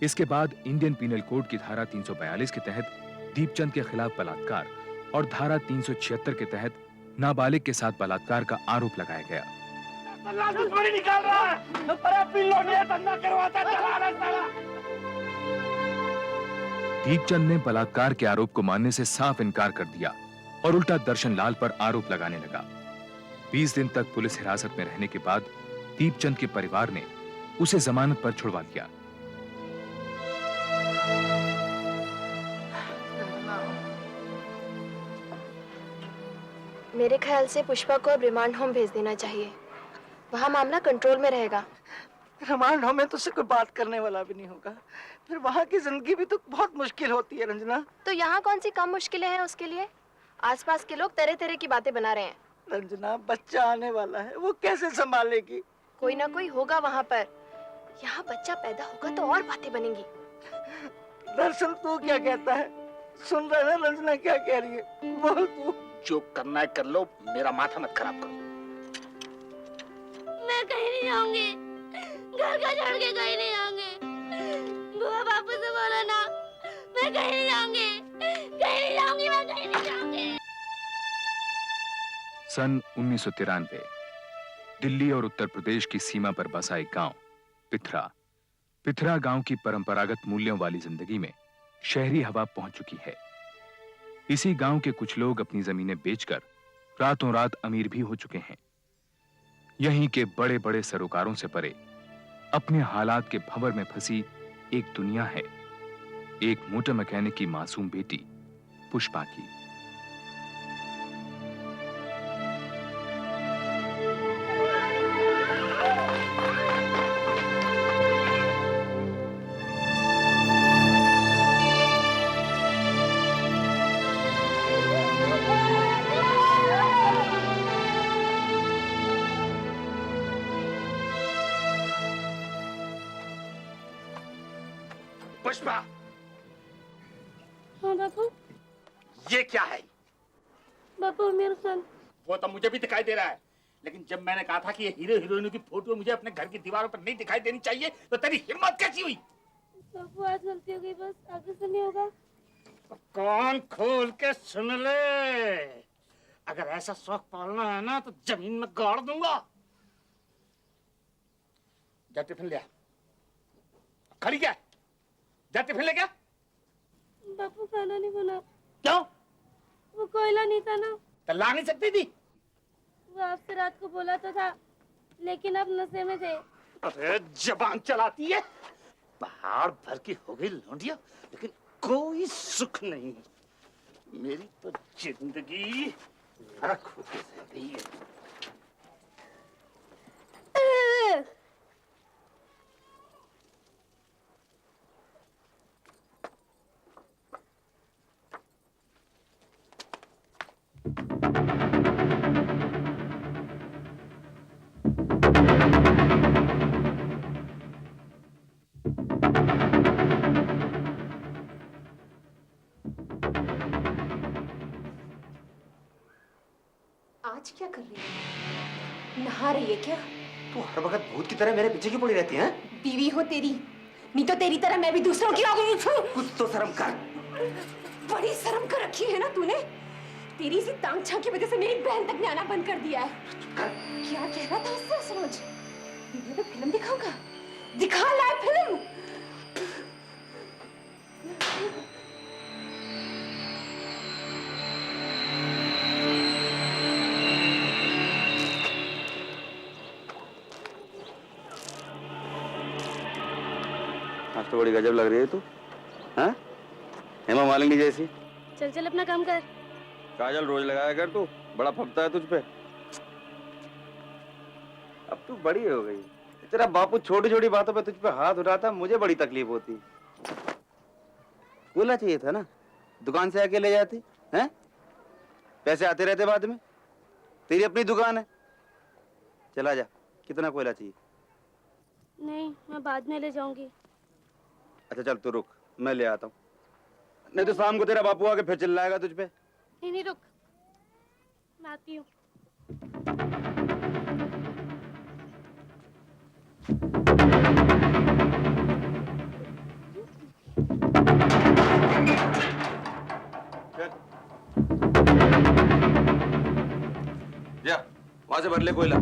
इसके बाद Indian penal code की धारा 342 के तहत दीपचंद के खिलाफ बलात्कार और धारा 376 के तहत नाबालिग के साथ बलात्कार का आरोप लगाया गया। निकाल रहा है, धंधा करवाता चला रहा। दीपचंद ने बलात्कार के आरोप को मानने से साफ इनकार कर दिया और उल्टा दर्शन लाल पर आरोप लगाने लगा। 20 दिन तक पुलिस हिरासत में रहने के बाद दीपचंद के परिवार ने उसे जमानत पर छुड़वा दिया। मेरे ख्याल से पुष्पा को अब रिमांड होम भेज देना चाहिए, वहाँ मामला कंट्रोल में रहेगा। रिमांड होम में तो उससे कोई बात करने वाला भी नहीं होगा, फिर वहाँ की जिंदगी भी तो बहुत मुश्किल होती है रंजना। तो यहाँ कौन सी कम मुश्किलें हैं उसके लिए? आसपास के लोग तरह तरह की बातें बना रहे हैं। रंजना, बच्चा आने वाला है, वो कैसे संभालेगी? कोई ना कोई होगा वहाँ पर। यहाँ बच्चा पैदा होगा तो और बातें बनेंगी। दर्शन तू क्या कहता है? सुन रहा है रंजना क्या कह रही है? बोल तू। जो करना है कर लो, मेरा माथा मत खराब करो। मैं कहीं नहीं जाऊंगी, घर का छोड़ के कहीं नहीं जाऊंगी। बुआ बापू से बोलो ना, मैं कहीं नहीं जाऊंगी, कहीं नहीं जाऊंगी, मैं कहीं नहीं जाऊंगी। सन 1993 दिल्ली और उत्तर प्रदेश की सीमा पर बसा एक गांव पिथरा गांव की परंपरागत मूल्यों वाली जिंदगी में शहरी हवा पहुंच चुकी है। इसी गांव के कुछ लोग अपनी जमीनें बेचकर रातों रात अमीर भी हो चुके हैं। यहीं के बड़े बड़े सरोकारों से परे अपने हालात के भंवर में फंसी एक दुनिया है, एक मोटर मैकेनिक की मासूम बेटी पुष्पा की। पुष्पा, हाँ बापू। ये क्या है? बापू मेरा सन। वो तो मुझे भी दिखाई दे रहा है, लेकिन जब मैंने कहा था कि ये हीरो हीरोइनों की फोटो मुझे अपने घर की दीवारों पर नहीं दिखाई देनी चाहिए, तो तेरी हिम्मत कैसी हुई? बापू आज गलती हो गई, बस आगे से नहीं होगा। तो कान खोल के सुन ले, अगर ऐसा शौक पालना है ना तो जमीन में गाड़ दूंगा। जा टिफिन ले आ। खड़ी क्या? जा टिफिन ले क्या? बापू खाना नहीं बना। क्यों? वो कोयला नहीं था ना। तो ला नहीं सकती थी? वो आपसे रात को बोला तो था, लेकिन अब नशे में थे। अरे जबान चलाती है, पहाड़ भर की हो गई लौंडिया, लेकिन कोई सुख नहीं। मेरी तो जिंदगी नरक होती रह गई है। आज क्या कर रही है? नहा रही है क्या? तू हर वक्त भूत की तरह मेरे पीछे क्यों पड़ी रहती है? बीवी हो तेरी, नहीं तो तेरी तरह मैं भी दूसरों की हो गई। कुछ तो शर्म कर। बड़ी शर्म कर रखी है ना तूने। तेरी इसी तांगछा की वजह से मेरी बहन तक ने आना बंद कर दिया है। क्या कह रहा था उससे समझ? वीडियो पे फिल्म दिखाऊंगा, दिखा लाए फिल्म। आज तो बड़ी गजब लग रही है तू, हाँ? हेमा मालिनी जैसी। चल चल अपना काम कर। काजल रोज लगाया कर तू, बड़ा फपता है तुझ पे। अब तू बड़ी हो गई, तेरा बापू छोटी छोटी बातों पे तुझ पे हाथ उठाता, मुझे बड़ी तकलीफ होती। बोलना चाहिए था ना, दुकान से आके ले जाती, हैं? पैसे आते रहते बाद में, तेरी अपनी दुकान है। चला जा, कितना कोयला चाहिए? नहीं, मैं बाद में ले जाऊंगी। अच्छा चल तू रुक, मैं ले आता हूँ, नहीं तो शाम को तेरा बापू आके फिर चिल्लाएगा तुझ पे। नहीं नहीं रुक, मैं आती हूँ। जा वहां से भर ले कोयला।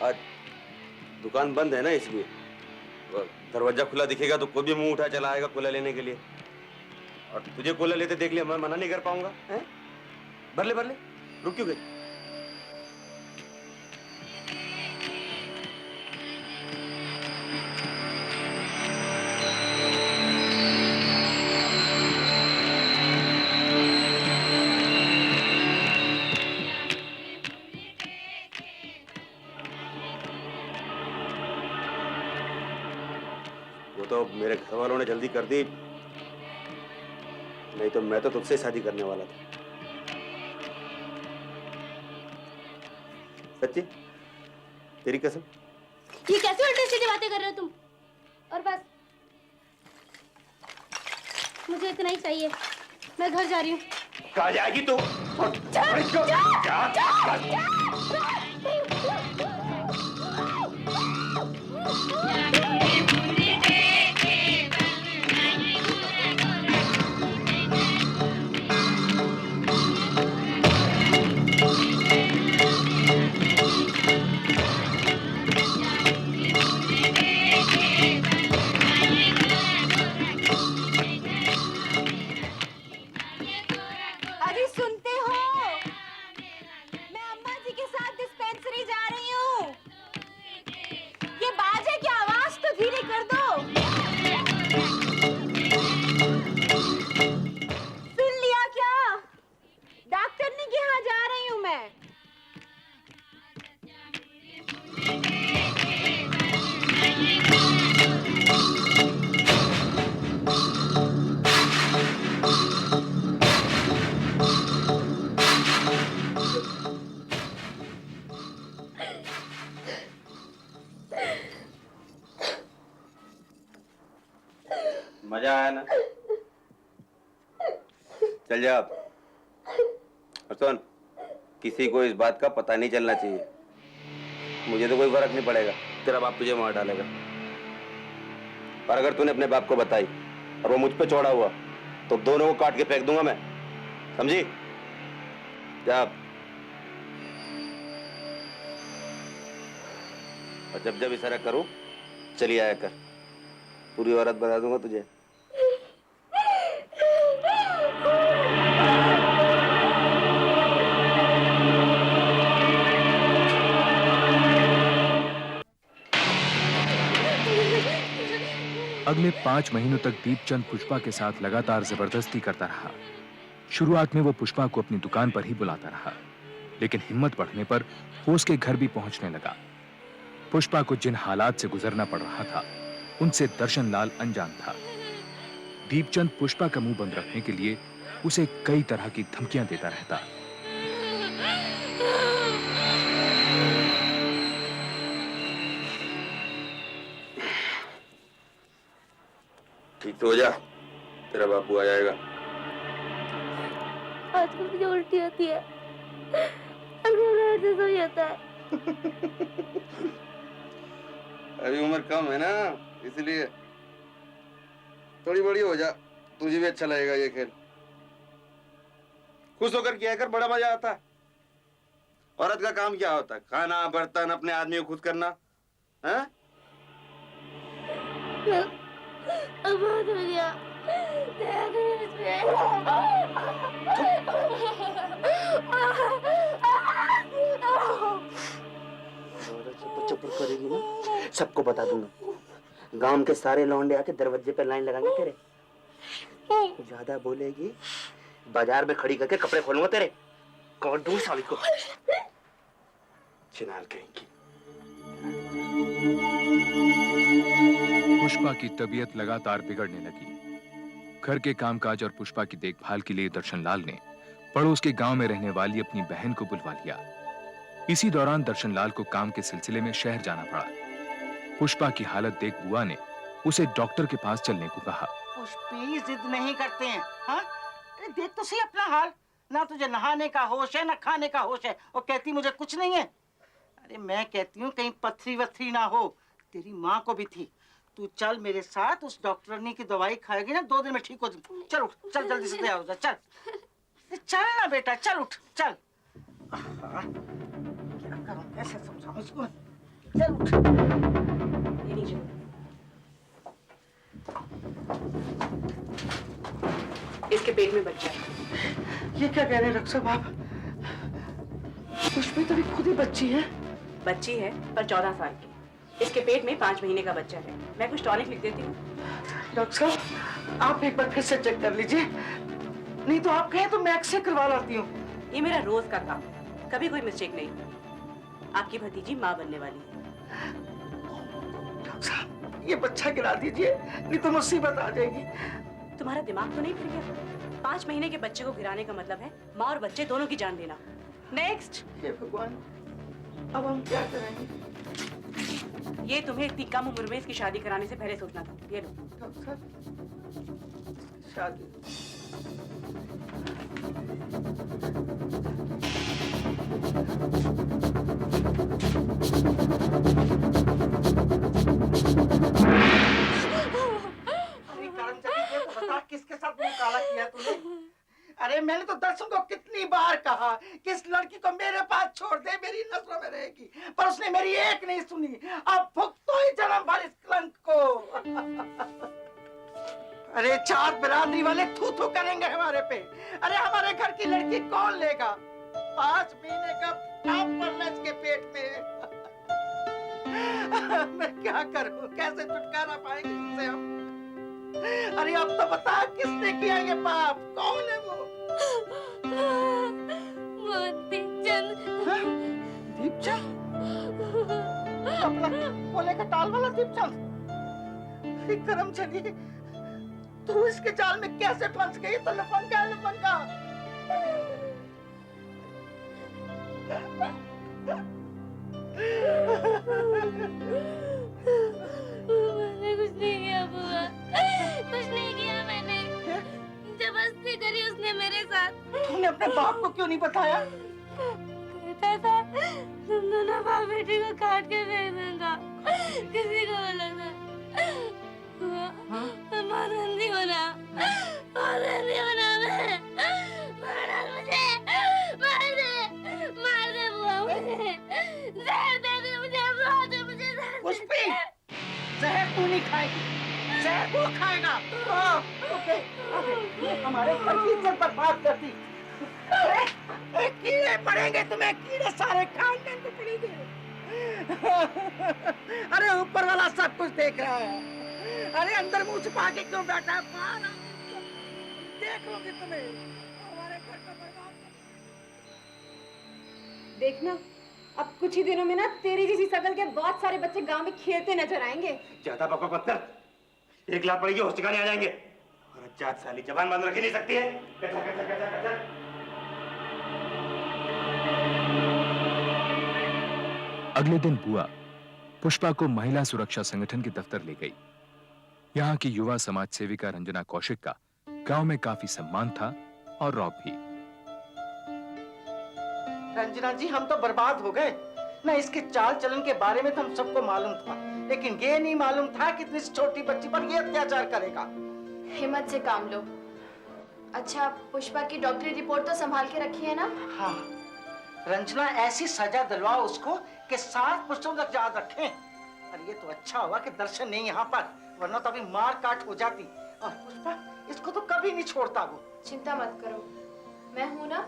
आज दुकान बंद है ना, इसलिए दरवाजा खुला दिखेगा तो कोई भी मुंह उठा चला आएगा कोला लेने के लिए। और तुझे कोला लेते देख लिया, मैं मना नहीं कर पाऊंगा। हैं? भर ले रुक क्यों गई? वो तो मेरे घर वालों ने जल्दी कर दी, नहीं तो मैं तो तुझसे शादी करने वाला था। सच्ची तेरी कसम। ये कैसे उल्टी सीधी बातें कर रहे हो तुम? और बस मुझे इतना ही चाहिए, मैं घर जा रही हूँ। कहाँ जाएगी तू? अरे सुनते हो? मैं अम्मा जी के साथ डिस्पेंसरी जा रही हूँ। ये बाजे की आवाज तो धीरे कर दो। सुन लिया क्या? डॉक्टरनी के यहाँ जा रही हूँ मैं। मजा आया ना? चल जा अब। और सुन, किसी को इस बात का पता नहीं चलना चाहिए। मुझे तो कोई फर्क नहीं पड़ेगा, तेरा बाप तुझे मार डालेगा। पर अगर तूने अपने बाप को बताई और वो मुझ पे चौड़ा हुआ तो दोनों को काट के फेंक दूंगा मैं, समझी? जा। और जब जब इशारा करूं चली आया कर, पूरी औरत बना दूंगा तुझे। अगले 5 महीनों तक दीपचंद पुष्पा के साथ लगातार जबरदस्ती करता रहा। शुरुआत में वो पुष्पा को अपनी दुकान पर ही बुलाता रहा, लेकिन हिम्मत बढ़ने पर वो उसके घर भी पहुंचने लगा। पुष्पा को जिन हालात से गुजरना पड़ रहा था उनसे दर्शन लाल अनजान था। दीपचंद पुष्पा का मुंह बंद रखने के लिए उसे कई तरह की धमकियां देता रहता। ठीक तो हो जा, तेरा बापू आ जाएगा। आजकल मुझे उल्टी होती है, ऐसे सोई जाता है। अभी उम्र कम है ना, इसलिए थोड़ी बड़ी हो जा, तुझे भी अच्छा लगेगा ये खेल। खुश होकर किया कर, बड़ा मजा आता है। औरत का काम क्या होता है? खाना, बर्तन, अपने आदमी को खुश करना, है? अब बहुत हो गया। चुप करेगी ना, सबको बता दूंगा। गांव के सारे लौंडे आके दरवाजे पे लाइन लगाएंगे तेरे। ज्यादा बोलेगी बाजार में खड़ी करके कपड़े खोलूंगा तेरे। कौन दूं साली को? चिनार कहेंगी। पुष्पा की तबीयत लगातार बिगड़ने लगी। घर के कामकाज और पुष्पा की देखभाल के लिए दर्शनलाल ने पड़ोस के गांव में रहने वाली अपनी बहन को बुलवा लिया। इसी दौरान दर्शनलाल को काम के सिलसिले में शहर जाना पड़ा। पुष्पा की हालत देख बुआ ने उसे डॉक्टर के पास चलने को कहा। पुष्पी जिद नहीं करते हैं, हाँ? अरे देख तो सही अपना हाल, ना तुझे नहाने का होश है ना खाने का होश है, और कहती मुझे कुछ नहीं है। अरे मैं कहती हूँ कहीं पथरी वथरी ना हो, तेरी माँ को भी थी। तू चल मेरे साथ, उस डॉक्टरनी की दवाई खाएगी ना 2 दिन में ठीक हो जाएगी। चल उठ, चल जल्दी से तैयार हो जा, चल चल ना बेटा, चल उठ चल। क्या करूं, कैसे समझाऊं इसको? चल उठ। ये लीजिए। इसके पेट में बच्चा है। ये क्या कह रहे हैं डॉक्टर साहब आप? पुष्पी तो भी खुद ही बच्ची है। बच्ची है पर 14 साल की। इसके पेट में 5 महीने का बच्चा है। मैं कुछ टॉनिक लिख देती हूँ। डॉक्टर साहब आप एक बार फिर से चेक कर लीजिए, नहीं तो आप कहें तो मैं एक्सरे करवा लाती हूँ। ये मेरा रोज का काम है, कभी कोई मिस्टेक नहीं। आपकी भतीजी माँ बनने वाली है। डॉक्टर साहब ये बच्चा गिरा दीजिए, नहीं तो मुसीबत आ जाएगी। तुम्हारा दिमाग तो नहीं फिर गया? 5 महीने के बच्चे को गिराने का मतलब है माँ और बच्चे दोनों की जान देना। नेक्स्ट। हे भगवान, अब हम क्या करेंगे? ये तुम्हें इतनी कम उम्र में इसकी शादी कराने से पहले सोचना था। ये लो। डॉक्टर साहब शादी किसके साथ मुंह काला किया तूने? अरे मैंने तो दर्शन को कितनी बार कहा कि इस लड़की को मेरे पास छोड़ दे, मेरी नजरों में रहेगी, पर उसने मेरी एक नहीं सुनी। अब भुगतो ही जन्म भर इस कलंक को। अरे 4 बिरादरी वाले थू थू करेंगे हमारे पे। अरे हमारे घर की लड़की कौन लेगा? 5 महीने का काम पड़ना इसके पेट में। मैं क्या करूं, कैसे छुटकारा पाएंगे इससे हम? अरे अब तो बता किसने किया ये पाप, कौन है वो? दीपचंद। दीपचंद? अपना कोले का टाल वाला दीपचंद? अरे करम चली, तू इसके जाल में कैसे फंस गई? तो लफंगा है, लफंगा। मैंने कुछ नहीं किया बुआ, कुछ नहीं किया मैंने। जबरदस्ती करी उसने मेरे साथ। तूने अपने बाप को क्यों नहीं बताया? कहता था तुम दोनों बाप बेटी को काट के फेंक दूंगा, किसी को बोला था। मार रही हो ना, मार रही हो ना। मैं मार मुझे, मार दे बुआ मुझे, जहर दे दे मुझे, बुआ दे मुझे जहर। पुष्पी, जहर तू नहीं खाएगी, जहर वो खाएगा। ओके, हमारे घर की इज्जत बर्बाद करती। अरे कीड़े पड़ेंगे तुम्हें, कीड़े सारे खानदान को पड़ेंगे। अरे ऊपर वाला सब कुछ देख रहा है। अरे अंदर मुंह छुपा के क्यों बैठा है? बाहर आओ, देख लोगे तुम्हें, हमारे घर को बर्बाद। देखना अब कुछ ही दिनों में ना तेरी जैसी शकल के बहुत सारे बच्चे गांव में खेलते नजर आएंगे। ज्यादा बकवास मत कर, 1 लाख पड़ेगी होश ठिकाने आ जाएंगे। और जात साली जबान बंद रख ही नहीं सकती है। अगले दिन बुआ पुष्पा को महिला सुरक्षा संगठन के दफ्तर ले गई। यहाँ की युवा समाज सेविका रंजना कौशिक का गांव में काफी सम्मान था और रौब भी। रंजना जी हम तो बर्बाद हो गए ना। इसके चाल चलन के बारे में तो हम सबको मालूम था, लेकिन ये नहीं मालूम था कि इतनी छोटी बच्ची पर ये अत्याचार करेगा। हिम्मत से काम लो। अच्छा पुष्पा की डॉक्टरी रिपोर्ट तो संभाल के रखी है ना? हाँ, रंजना ऐसी सजा दिलवा उसको कि 7 पुरुषों तक याद रखें। और ये तो अच्छा हुआ कि दर्शन नहीं यहाँ पर, वरना तो अभी मार काट हो जाती। और पुष्पा इसको तो कभी नहीं छोड़ता वो। चिंता मत करो, मैं हूं ना।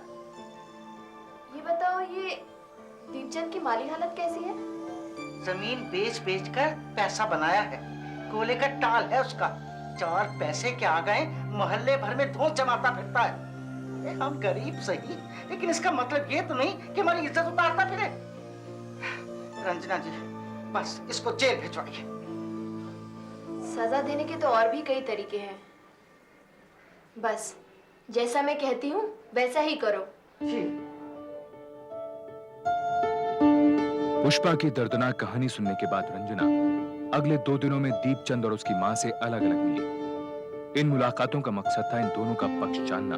ये बताओ, ये दीपचंद की माली हालत कैसी है? जमीन बेच बेच कर पैसा बनाया है, कोले का टाल है उसका। 4 पैसे के आ गए मोहल्ले भर में धूल जमाता फिरता है। हम गरीब सही, लेकिन इसका मतलब ये तो नहीं कि हमारी इज्जत उतारता फिरे। रंजना जी, बस इसको जेल भिजवाइए। सजा देने के तो और भी कई तरीके हैं, बस जैसा मैं कहती हूँ वैसा ही करो। जी। पुष्पा की दर्दनाक कहानी सुनने के बाद रंजना अगले 2 दिनों में दीपचंद और उसकी मां से अलग-अलग मिली। इन मुलाकातों का मकसद था इन दोनों का पक्ष जानना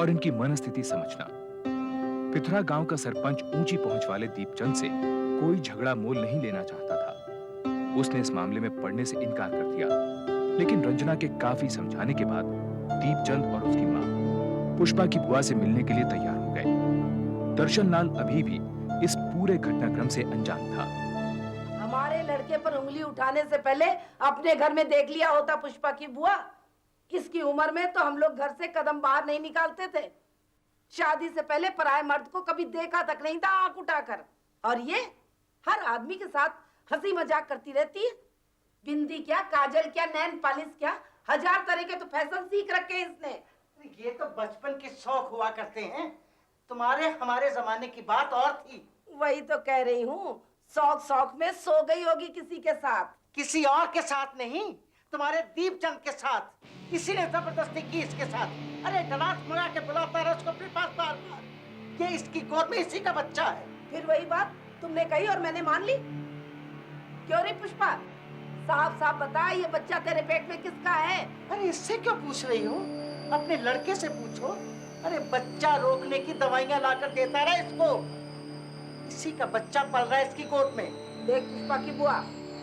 और इनकी मनस्थिति समझना। पिथरा गांव का सरपंच ऊंची पहुंच वाले दीपचंद से कोई झगड़ा मोल नहीं लेना चाहता था। उसने इस मामले में पढ़ने से इनकार कर दिया, लेकिन रंजना के काफी समझाने के बाद दीपचंद और उसकी मां पुष्पा की बुआ से मिलने के लिए तैयार हो गए। दर्शन लाल अभी भी इस पूरे घटनाक्रम से अनजान था। हमारे लड़के पर उंगली उठाने से पहले अपने घर में देख लिया होता पुष्पा की बुआ। किसकी उम्र में तो हम लोग घर से कदम बाहर नहीं निकालते थे। शादी से पहले पराये मर्द को कभी देखा तक नहीं था आंख उठाकर। और ये हर आदमी के साथ हंसी मजाक करती रहती है। बिंदी क्या, काजल क्या, नैन पालिश क्या, 1000 तरह के तो फैशन सीख रखे हैं इसने। ये तो बचपन के शौक हुआ करते हैं, तुम्हारे हमारे जमाने की बात और थी। वही तो कह रही हूँ, शौक शौक में सो गई होगी किसी के साथ। किसी और के साथ नहीं, तुम्हारे दीपचंद के साथ। इसी ने जबरदस्ती की इसके साथ। अरे डरात मंगा के बुलाता रहा उसको अपने पास बार-बार। ये इसकी गोद में इसी का बच्चा है। फिर वही बात तुमने कही और मैंने मान ली। क्यों रे पुष्पा, साफ साफ बता, ये बच्चा तेरे पेट में किसका है? अरे इससे क्यों पूछ रही हो? अपने लड़के से पूछो। अरे बच्चा रोकने की दवाइयां लाकर देता रहा इसको। इसी का बच्चा पल रहा है इसकी गोद में। देख पुष्पा की बुआ,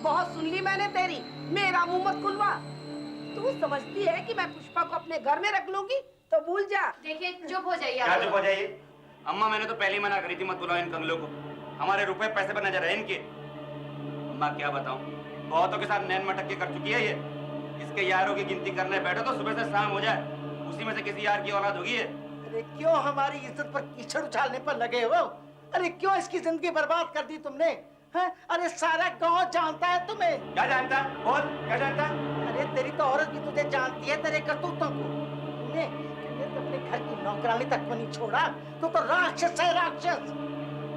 बहुत सुन ली मैंने तेरी, मेरा मुंह मत खुलवा। तू समझती है कि मैं पुष्पा को अपने घर में रख लूंगी? तो भूल जा। देखिए चुप हो जाइए। क्या चुप हो जाइए? अम्मा मैंने तो पहले ही मना करी थी, मत बुलाओ इन कंगलों को। हमारे रुपए पैसे पर नजर है इनके। अम्मा क्या बताऊं, बहुतों के साथ नैन मटक के कर चुकी है ये। इसके यारों की गिनती करने बैठो तो सुबह से शाम हो जाए, उसी में से किसी यार की औलाद होगी है। अरे क्यों हमारी इज्जत पर कीचड़ उछालने पर लगे हो? अरे क्यों इसकी जिंदगी बर्बाद कर दी तुमने? हैं? अरे सारा गांव जानता है तुम्हें। क्या जानता? बोल, क्या जानता? अरे तेरी तो औरत भी तुझे जानती है, तेरे करतूतों को। तुमने तो अपने घर की नौकरानी तक को नहीं छोड़ा। तू तो राक्षस है, राक्षस।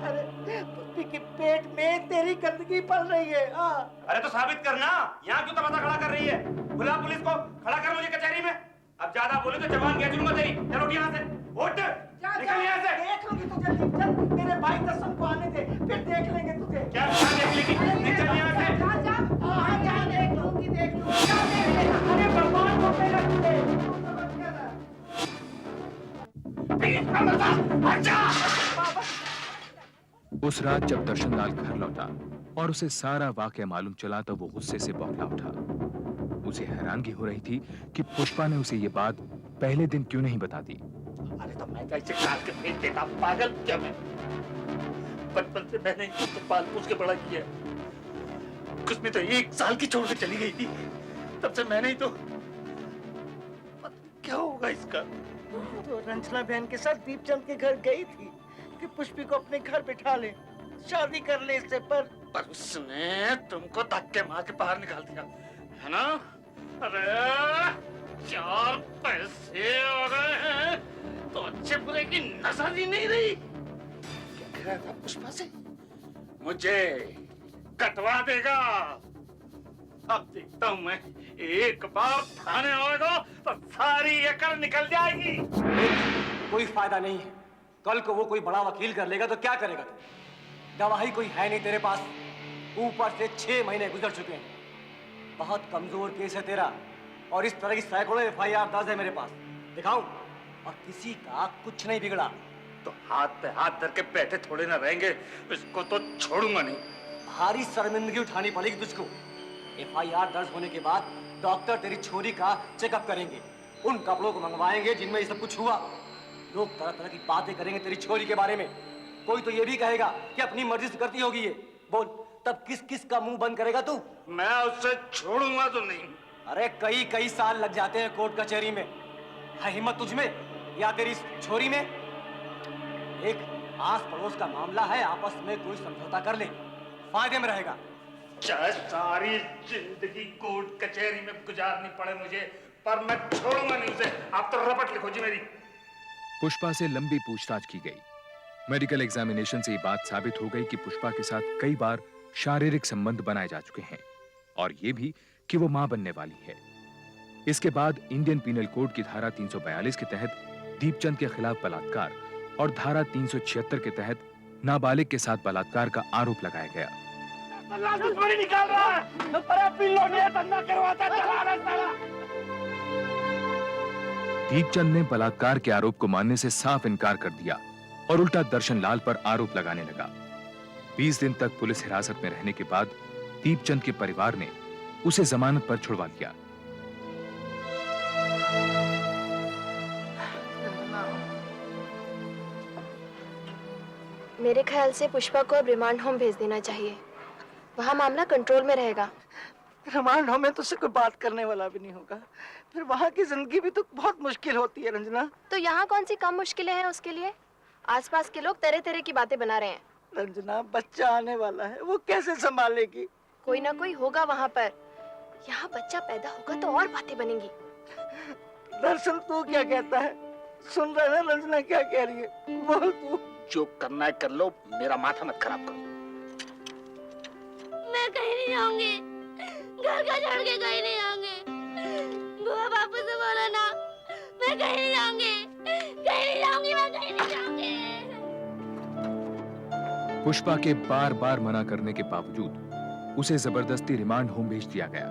अरे पुष्पी के पेट में तेरी गंदगी पल रही है। अरे तो साबित करना, यहाँ क्यों तमाशा खड़ा कर रही है? बुला पुलिस को, खड़ा कर मुझे कचहरी में। अब ज्यादा बोले तो जवान खींच लूंगा तेरी। चलो उठ यहाँ से, उठ, निकल यहाँ से। देख लूंगी तुझे दीपचंद, मेरे भाई कसम को आने दे, फिर देख लेंगे तुझे। क्या देख लेगी? निकल यहाँ से। जा देख लूंगी, देख लूंगी। अरे भगवान को मेरा तुझे। उस रात जब दर्शन लाल घर लौटा और उसे सारा वाकया मालूम चला तो वो गुस्से से बौखला उठा। उसे हैरानगी हो रही थी कि पुष्पा ने उसे ये बात पहले दिन क्यों नहीं बता दी। अरे तो मैं कैसे काट के फेंक देता, पागल क्या मैं? बचपन से मैंने इसको पाल पोस के बड़ा किया। कुछ में तो 1 साल की छोड़ के चली गई थी, तब से मैंने ही तो। क्या होगा इसका? तो रंजना बहन के साथ दीपचंद के घर गई थी कि पुष्पी को अपने घर बिठा ले, शादी कर ले इससे। पर उसने तुमको धक्के मार के बाहर निकाल दिया है ना? अरे 4 पैसे आ गए हैं तो अच्छे बुरे की नजर ही नहीं रही। क्या कह रहा था पुष्पा से? मुझे कटवा देगा। अब देखता हूँ मैं, एक बार थाने आएगा तो सारी अकल निकल जाएगी। कोई फायदा नहीं है। कल को वो कोई बड़ा वकील कर लेगा तो क्या करेगा तू? गवाही कोई है नहीं तेरे पास, ऊपर से 6 महीने गुजर चुके हैं। बहुत कमजोर केस है तेरा और इस तरह की सैकड़ों FIR दर्ज है मेरे पास। दिखाऊं? और किसी का कुछ नहीं बिगड़ा। तो हाथ पे हाथ धर के बैठे थोड़े ना रहेंगे, इसको तो छोड़ूंगा नहीं। भारी शर्मिंदगी उठानी पड़ेगी तुझको। FIR दर्ज होने के बाद डॉक्टर तेरी छोरी का चेकअप करेंगे, उन कपड़ों को मंगवाएंगे जिनमें ये सब कुछ हुआ। लोग तरह तरह की बातें करेंगे तेरी छोरी के बारे में। कोई तो ये भी कहेगा कि अपनी मर्जी से करती होगी ये। बोल, तब किस किस का मुंह बंद करेगा तू? मैं उसे छोड़ूंगा तो नहीं। अरे कई साल लग जाते हैं कोर्ट कचहरी में। है हिम्मत तुझमें या तेरी छोरी में? एक आस पड़ोस का मामला है, आपस में कोई समझौता कर ले, फायदे में रहेगा। चाहे सारी जिंदगी कोर्ट कचहरी में गुजारनी पड़े मुझे, पर मैं छोड़ूंगा नहीं उसे। आप तो रपट लिखो जी मेरी। पुष्पा से लंबी पूछताछ की गई। मेडिकल एग्जामिनेशन से ये बात साबित हो गई कि पुष्पा के साथ कई बार शारीरिक संबंध बनाए जा चुके हैं और यह भी कि वो मां बनने वाली है। इसके बाद इंडियन पीनल कोड की धारा 342 के तहत दीपचंद के खिलाफ बलात्कार और धारा 376 के तहत नाबालिग के साथ बलात्कार का आरोप लगाया गया। निकाल रहा है, धंधा करवाता चला रहा। दीपचंद ने बलात्कार के आरोप को मानने से साफ इनकार कर दिया और उल्टा दर्शन लाल पर आरोप लगाने लगा। 20 दिन तक पुलिस हिरासत में रहने के बाद दीपचंद के परिवार ने उसे जमानत पर छुड़वा लिया। मेरे ख्याल से पुष्पा को अब रिमांड होम भेज देना चाहिए। वहाँ मामला कंट्रोल में रहेगा। रिमांड होम में तो उससे कोई बात करने वाला भी नहीं होगा। फिर वहाँ की जिंदगी भी तो बहुत मुश्किल होती है रंजना। तो यहाँ कौन सी कम मुश्किलें हैं उसके लिए? आसपास के लोग तरह तरह की बातें बना रहे हैं। रंजना, बच्चा आने वाला है, वो कैसे संभालेगी? कोई ना कोई होगा वहाँ पर। यहाँ बच्चा पैदा होगा तो और बातें बनेंगी। दर्शन, तू क्या कहता है? सुन रहा है ना रंजना क्या कह रही है? बोल तू। जो करना है कर लो, मेरा माथा मत खराब करो। मैं कहीं नहीं जाऊंगी, घर का छोड़ के कहीं नहीं जाऊंगी। बुआ बापू से बोलो ना, मैं कहीं नहीं जाऊंगी, कहीं नहीं जाऊंगी, मैं कहीं नहीं जाऊंगी। पुष्पा के बार बार मना करने के बावजूद उसे जबरदस्ती रिमांड होम भेज दिया गया।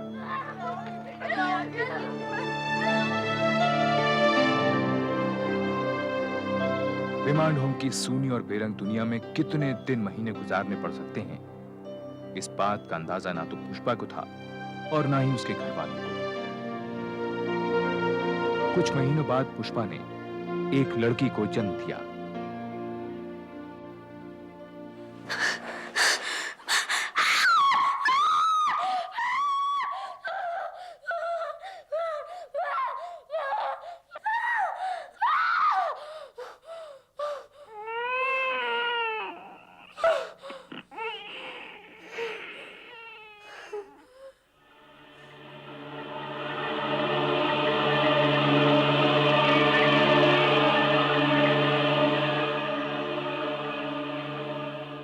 रिमांड होम की सूनी और बेरंग दुनिया में कितने दिन महीने गुजारने पड़ सकते हैं, इस बात का अंदाजा ना तो पुष्पा को था और ना ही उसके घर वालों को। कुछ महीनों बाद पुष्पा ने एक लड़की को जन्म दिया।